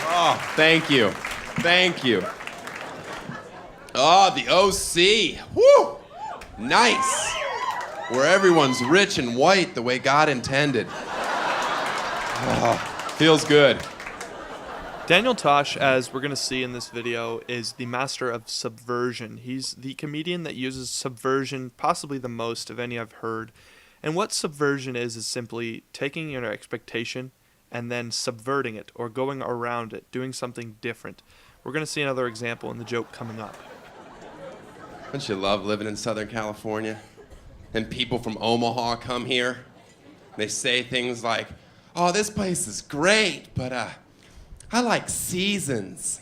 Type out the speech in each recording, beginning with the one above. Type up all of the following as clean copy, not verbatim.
Oh, thank you. Thank you. Oh, the OC. Woo! Nice. Where everyone's rich and white the way God intended. Oh, feels good. Daniel Tosh, as we're going to see in this video, is the master of subversion. He's the comedian that uses subversion possibly the most of any I've heard. And what subversion is simply taking your expectation and then subverting it or going around it, doing something different. We're going to see another example in the joke coming up. Don't you love living in Southern California? And people from Omaha come here. They say things like, oh, this place is great, but I like seasons.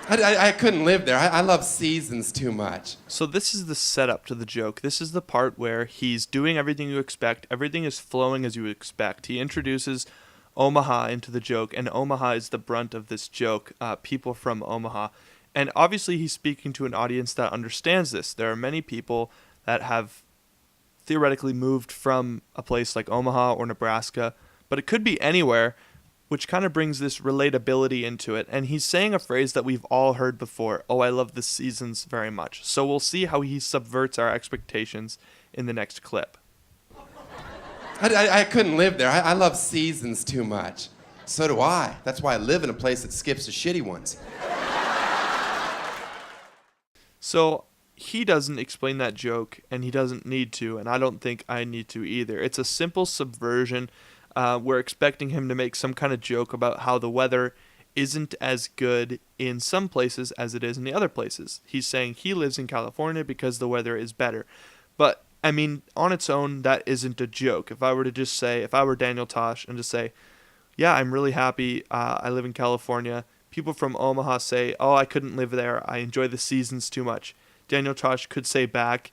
I couldn't live there. I love seasons too much. So this is the setup to the joke. This is the part where he's doing everything you expect. Everything is flowing as you would expect. He introduces Omaha into the joke, and Omaha is the brunt of this joke, people from Omaha. And obviously he's speaking to an audience that understands this. There are many people that have theoretically moved from a place like Omaha or Nebraska, but it could be anywhere, which kind of brings this relatability into it. And he's saying a phrase that we've all heard before, oh, I love the seasons very much. So we'll see how he subverts our expectations in the next clip. I couldn't live there. I love seasons too much. So do I. That's why I live in a place that skips the shitty ones. So he doesn't explain that joke, and he doesn't need to, and I don't think I need to either. It's a simple subversion. We're expecting him to make some kind of joke about how the weather isn't as good in some places as it is in the other places. He's saying he lives in California because the weather is better. But, I mean, on its own, that isn't a joke. If I were to just say, if I were Daniel Tosh and just say, yeah, I'm really happy, I live in California. People from Omaha say, oh, I couldn't live there. I enjoy the seasons too much. Daniel Tosh could say back,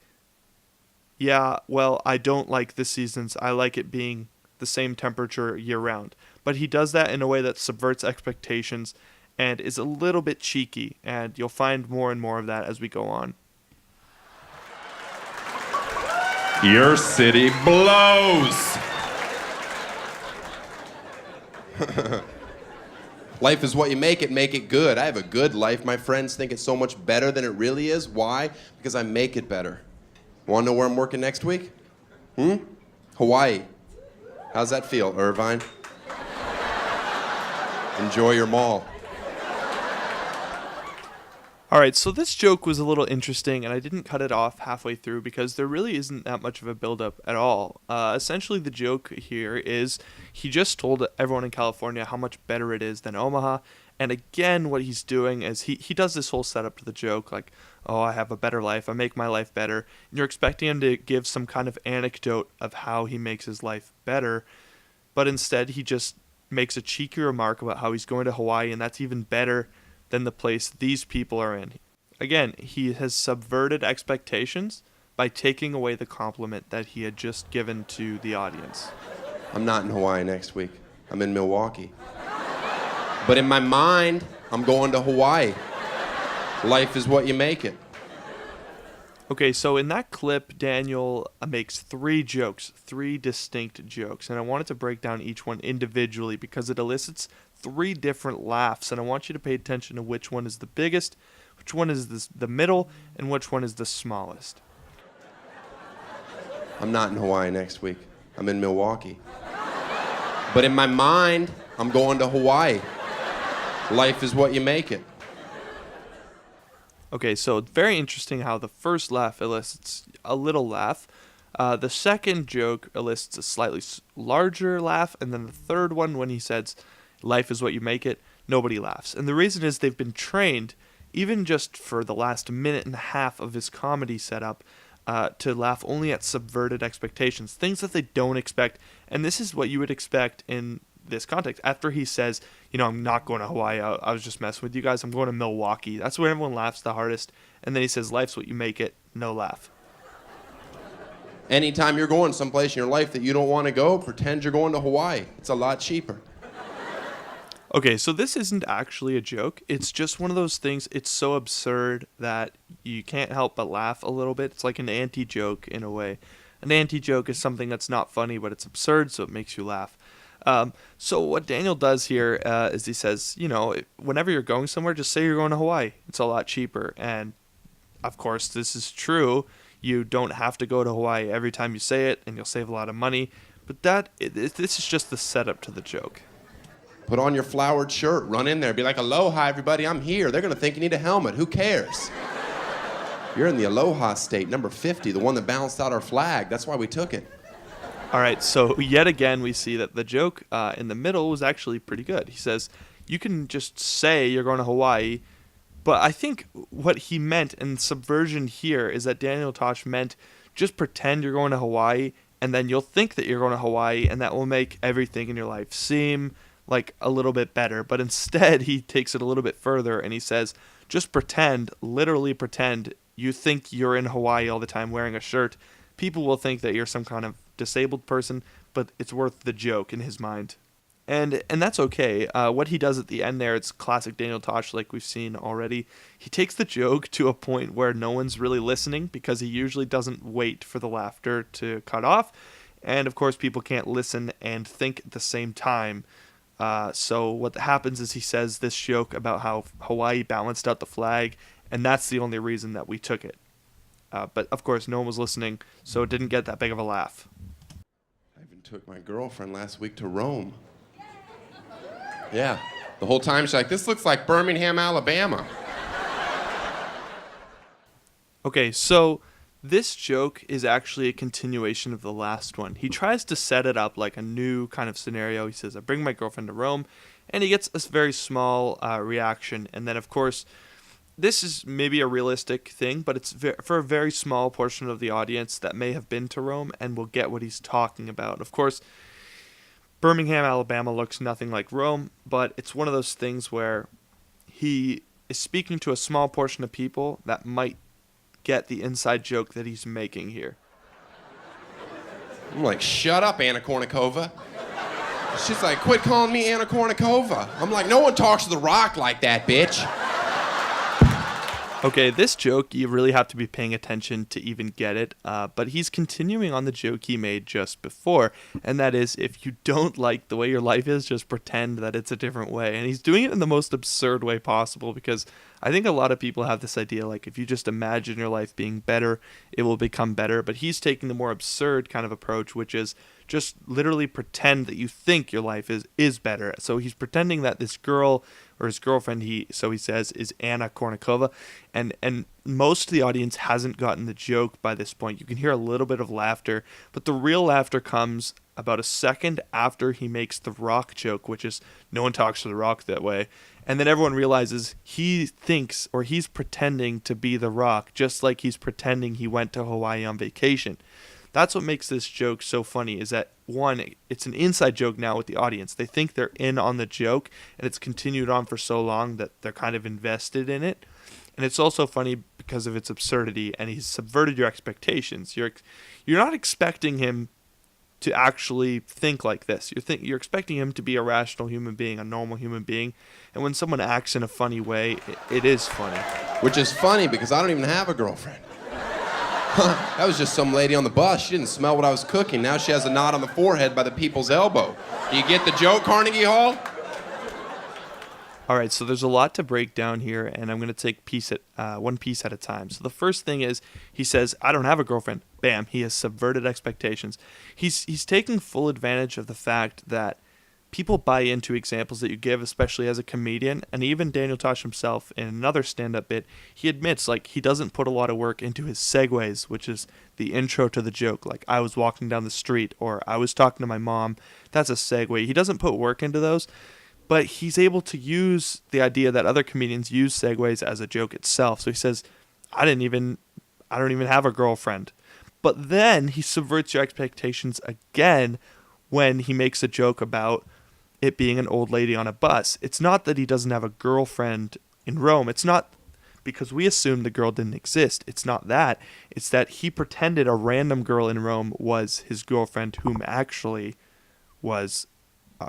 yeah, well, I don't like the seasons. I like it being the same temperature year-round. But he does that in a way that subverts expectations and is a little bit cheeky, and you'll find more and more of that as we go on. Your city blows. Life is what you make it good. I have a good life. My friends think it's so much better than it really is. Why? Because I make it better. Want to know where I'm working next week? Hawaii. How's that feel, Irvine? Enjoy your mall. All right, so this joke was a little interesting, and I didn't cut it off halfway through because there really isn't that much of a build-up at all. Essentially, the joke here is he just told everyone in California how much better it is than Omaha, and again, what he's doing is he does this whole setup to the joke, like, oh, I have a better life, I make my life better, and you're expecting him to give some kind of anecdote of how he makes his life better, but instead he just makes a cheeky remark about how he's going to Hawaii, and that's even better than the place these people are in. Again, he has subverted expectations by taking away the compliment that he had just given to the audience. I'm not in Hawaii next week. I'm in Milwaukee. But in my mind, I'm going to Hawaii. Life is what you make it. Okay, so in that clip, Daniel makes three distinct jokes, and I wanted to break down each one individually because it elicits three different laughs, and I want you to pay attention to which one is the biggest, which one is the middle, and which one is the smallest. I'm not in Hawaii next week. I'm in Milwaukee. But in my mind, I'm going to Hawaii. Life is what you make it. Okay, so it's very interesting how the first laugh elicits a little laugh. The second joke elicits a slightly larger laugh, and then the third one, when he says, life is what you make it, nobody laughs. And the reason is they've been trained, even just for the last minute and a half of his comedy setup, to laugh only at subverted expectations, things that they don't expect. And this is what you would expect in this context. After he says, I'm not going to Hawaii, I was just messing with you guys, I'm going to Milwaukee. That's when everyone laughs the hardest. And then he says, life's what you make it, no laugh. Anytime you're going someplace in your life that you don't want to go, pretend you're going to Hawaii. It's a lot cheaper. Okay, so this isn't actually a joke. It's just one of those things, it's so absurd that you can't help but laugh a little bit. It's like an anti-joke in a way. An anti-joke is something that's not funny, but it's absurd, so it makes you laugh. So what Daniel does here is he says, whenever you're going somewhere, just say you're going to Hawaii. It's a lot cheaper. And of course, this is true. You don't have to go to Hawaii every time you say it, and you'll save a lot of money. But this is just the setup to the joke. Put on your flowered shirt, run in there, be like, aloha, everybody, I'm here. They're going to think you need a helmet. Who cares? You're in the aloha state, number 50, the one that balanced out our flag. That's why we took it. All right, so yet again, we see that the joke in the middle was actually pretty good. He says, you can just say you're going to Hawaii, but I think what he meant in Subversion here is that Daniel Tosh meant just pretend you're going to Hawaii, and then you'll think that you're going to Hawaii, and that will make everything in your life seem like a little bit better. But instead, he takes it a little bit further, and he says, just pretend, literally pretend, you think you're in Hawaii all the time wearing a shirt. People will think that you're some kind of disabled person, but it's worth the joke in his mind. And that's okay. What he does at the end there, it's classic Daniel Tosh like we've seen already. He takes the joke to a point where no one's really listening because he usually doesn't wait for the laughter to cut off. And of course, people can't listen and think at the same time. So what happens is he says this joke about how Hawaii balanced out the flag, and that's the only reason that we took it. But of course, no one was listening, so it didn't get that big of a laugh. I even took my girlfriend last week to Rome. Yeah, the whole time she's like, this looks like Birmingham, Alabama. Okay, so this joke is actually a continuation of the last one. He tries to set it up like a new kind of scenario. He says, I bring my girlfriend to Rome, and he gets a very small reaction. And then, of course, this is maybe a realistic thing, but it's for a very small portion of the audience that may have been to Rome and will get what he's talking about. Of course, Birmingham, Alabama looks nothing like Rome, but it's one of those things where he is speaking to a small portion of people that might get the inside joke that he's making here. I'm like, shut up, Anna Kournikova. She's like, quit calling me Anna Kournikova. I'm like, no one talks to The Rock like that, bitch. Okay, this joke, you really have to be paying attention to even get it, but he's continuing on the joke he made just before, and that is, if you don't like the way your life is, just pretend that it's a different way. And he's doing it in the most absurd way possible, because I think a lot of people have this idea, like, if you just imagine your life being better, it will become better, but he's taking the more absurd kind of approach, which is just literally pretend that you think your life is better. So he's pretending that this girl, or his girlfriend, he says, is Anna Kournikova, and most of the audience hasn't gotten the joke by this point. You can hear a little bit of laughter, but the real laughter comes about a second after he makes the Rock joke, which is no one talks to The Rock that way, and then everyone realizes he thinks, or he's pretending to be The Rock, just like he's pretending he went to Hawaii on vacation. That's what makes this joke so funny, is that, one, it's an inside joke now with the audience. They think they're in on the joke, and it's continued on for so long that they're kind of invested in it. And it's also funny because of its absurdity, and he's subverted your expectations. You're not expecting him to actually think like this. You're expecting him to be a rational human being, a normal human being. And when someone acts in a funny way, it is funny. Which is funny because I don't even have a girlfriend. That was just some lady on the bus. She didn't smell what I was cooking. Now she has a knot on the forehead by the people's elbow. Do you get the joke, Carnegie Hall? All right, so there's a lot to break down here, and I'm going to take one piece at a time. So the first thing is, he says, I don't have a girlfriend. Bam, he has subverted expectations. He's taking full advantage of the fact that people buy into examples that you give, especially as a comedian, and even Daniel Tosh himself, in another stand-up bit, he admits, like, he doesn't put a lot of work into his segues, which is the intro to the joke, like, I was walking down the street, or I was talking to my mom. That's a segue. He doesn't put work into those, but he's able to use the idea that other comedians use segues as a joke itself. So he says, I don't even have a girlfriend. But then he subverts your expectations again when he makes a joke about it being an old lady on a bus. It's not that he doesn't have a girlfriend in Rome. It's not because we assumed the girl didn't exist. It's not that. It's that he pretended a random girl in Rome was his girlfriend, whom actually was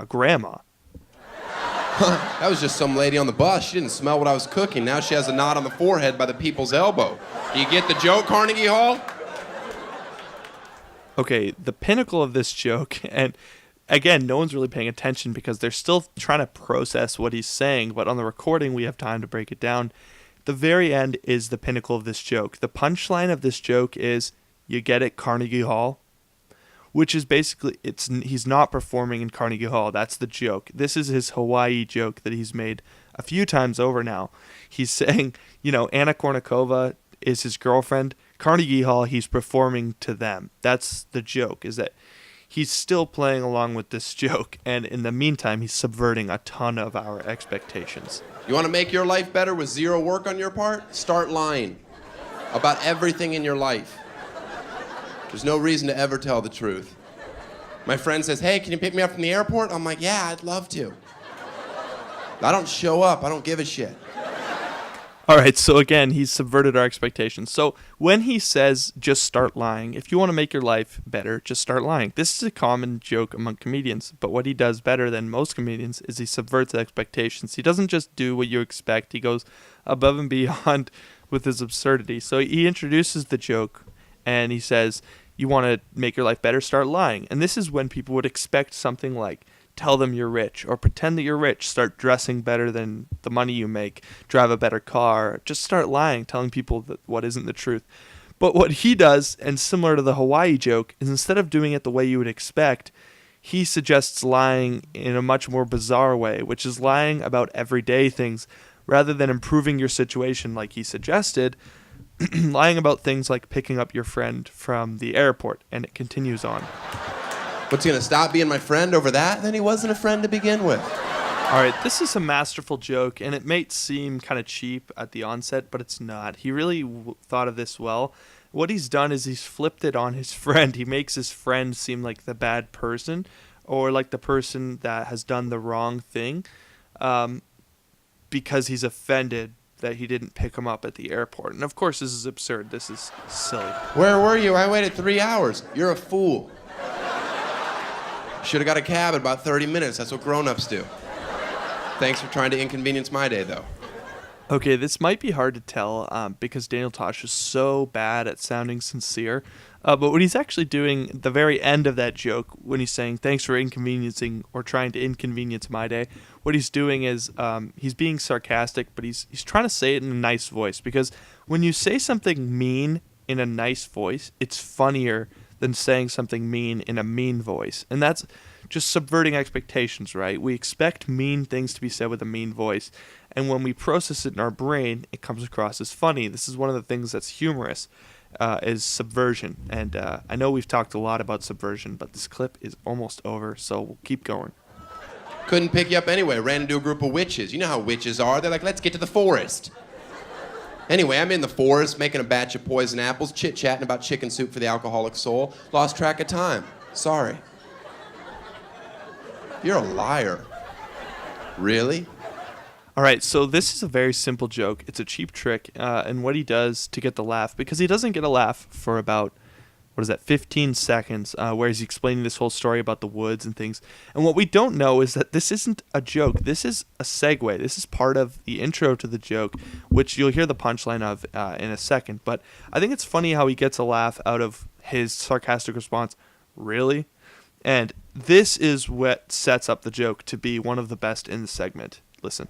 grandma. That was just some lady on the bus. She didn't smell what I was cooking. Now she has a knot on the forehead by the people's elbow. Do you get the joke, Carnegie Hall? Okay, the pinnacle of this joke, and again, no one's really paying attention because they're still trying to process what he's saying, but on the recording we have time to break it down. The very end is the pinnacle of this joke. The punchline of this joke is, you get it, Carnegie Hall? Which is basically, he's not performing in Carnegie Hall. That's the joke. This is his Hawaii joke that he's made a few times over now. He's saying, Anna Kournikova is his girlfriend. Carnegie Hall, he's performing to them. That's the joke, is that he's still playing along with this joke. And in the meantime, he's subverting a ton of our expectations. You want to make your life better with zero work on your part? Start lying about everything in your life. There's no reason to ever tell the truth. My friend says, hey, can you pick me up from the airport? I'm like, yeah, I'd love to. I don't show up. I don't give a shit. All right, so again, he's subverted our expectations. So when he says, just start lying, if you want to make your life better, just start lying. This is a common joke among comedians, but what he does better than most comedians is he subverts expectations. He doesn't just do what you expect. He goes above and beyond with his absurdity. So he introduces the joke, and he says, you want to make your life better, start lying. And this is when people would expect something like, tell them you're rich, or pretend that you're rich, start dressing better than the money you make, drive a better car, just start lying, telling people that what isn't the truth. But what he does, and similar to the Hawaii joke, is instead of doing it the way you would expect, he suggests lying in a much more bizarre way, which is lying about everyday things, rather than improving your situation like he suggested, lying about things like picking up your friend from the airport, and it continues on. What's he gonna stop being my friend over that? Then he wasn't a friend to begin with. All right, this is a masterful joke, and it may seem kind of cheap at the onset, but it's not. He really thought of this well. What he's done is he's flipped it on his friend. He makes his friend seem like the bad person, or like the person that has done the wrong thing, because he's offended that he didn't pick him up at the airport. And of course, this is absurd. This is silly. Where were you? I waited 3 hours. You're a fool. Should have got a cab in about 30 minutes. That's what grown-ups do. Thanks for trying to inconvenience my day, though. Okay, this might be hard to tell because Daniel Tosh is so bad at sounding sincere. But what he's actually doing at the very end of that joke, when he's saying, thanks for inconveniencing or trying to inconvenience my day, what he's doing is he's being sarcastic, but he's trying to say it in a nice voice. Because when you say something mean in a nice voice, it's funnier than saying something mean in a mean voice. And that's just subverting expectations, right? We expect mean things to be said with a mean voice. And when we process it in our brain, it comes across as funny. This is one of the things that's humorous, is subversion. And I know we've talked a lot about subversion, but this clip is almost over, so we'll keep going. Couldn't pick you up anyway. Ran into a group of witches. You know how witches are. They're like, let's get to the forest. Anyway, I'm in the forest making a batch of poison apples, chit-chatting about chicken soup for the alcoholic soul. Lost track of time. Sorry. You're a liar. Really? All right, so this is a very simple joke. It's a cheap trick, and what he does to get the laugh, because he doesn't get a laugh for about, 15 seconds, where he's explaining this whole story about the woods and things. And what we don't know is that this isn't a joke. This is a segue. This is part of the intro to the joke, which you'll hear the punchline of in a second. But I think it's funny how he gets a laugh out of his sarcastic response, really? And this is what sets up the joke to be one of the best in the segment. Listen.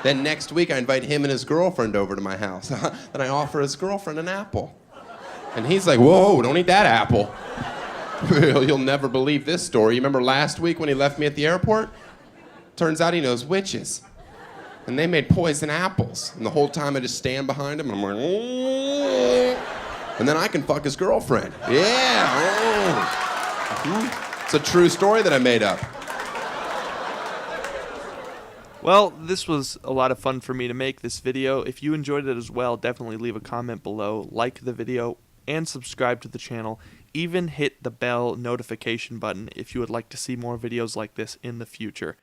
Then next week I invite him and his girlfriend over to my house. Then I offer his girlfriend an apple. And he's like, whoa, don't eat that apple. You'll never believe this story. You remember last week when he left me at the airport? Turns out he knows witches. And they made poison apples. And the whole time I just stand behind him and I'm like, and then I can fuck his girlfriend. Yeah. It's a true story that I made up. Well, this was a lot of fun for me to make this video. If you enjoyed it as well, definitely leave a comment below, like the video, and subscribe to the channel. Even hit the bell notification button if you would like to see more videos like this in the future.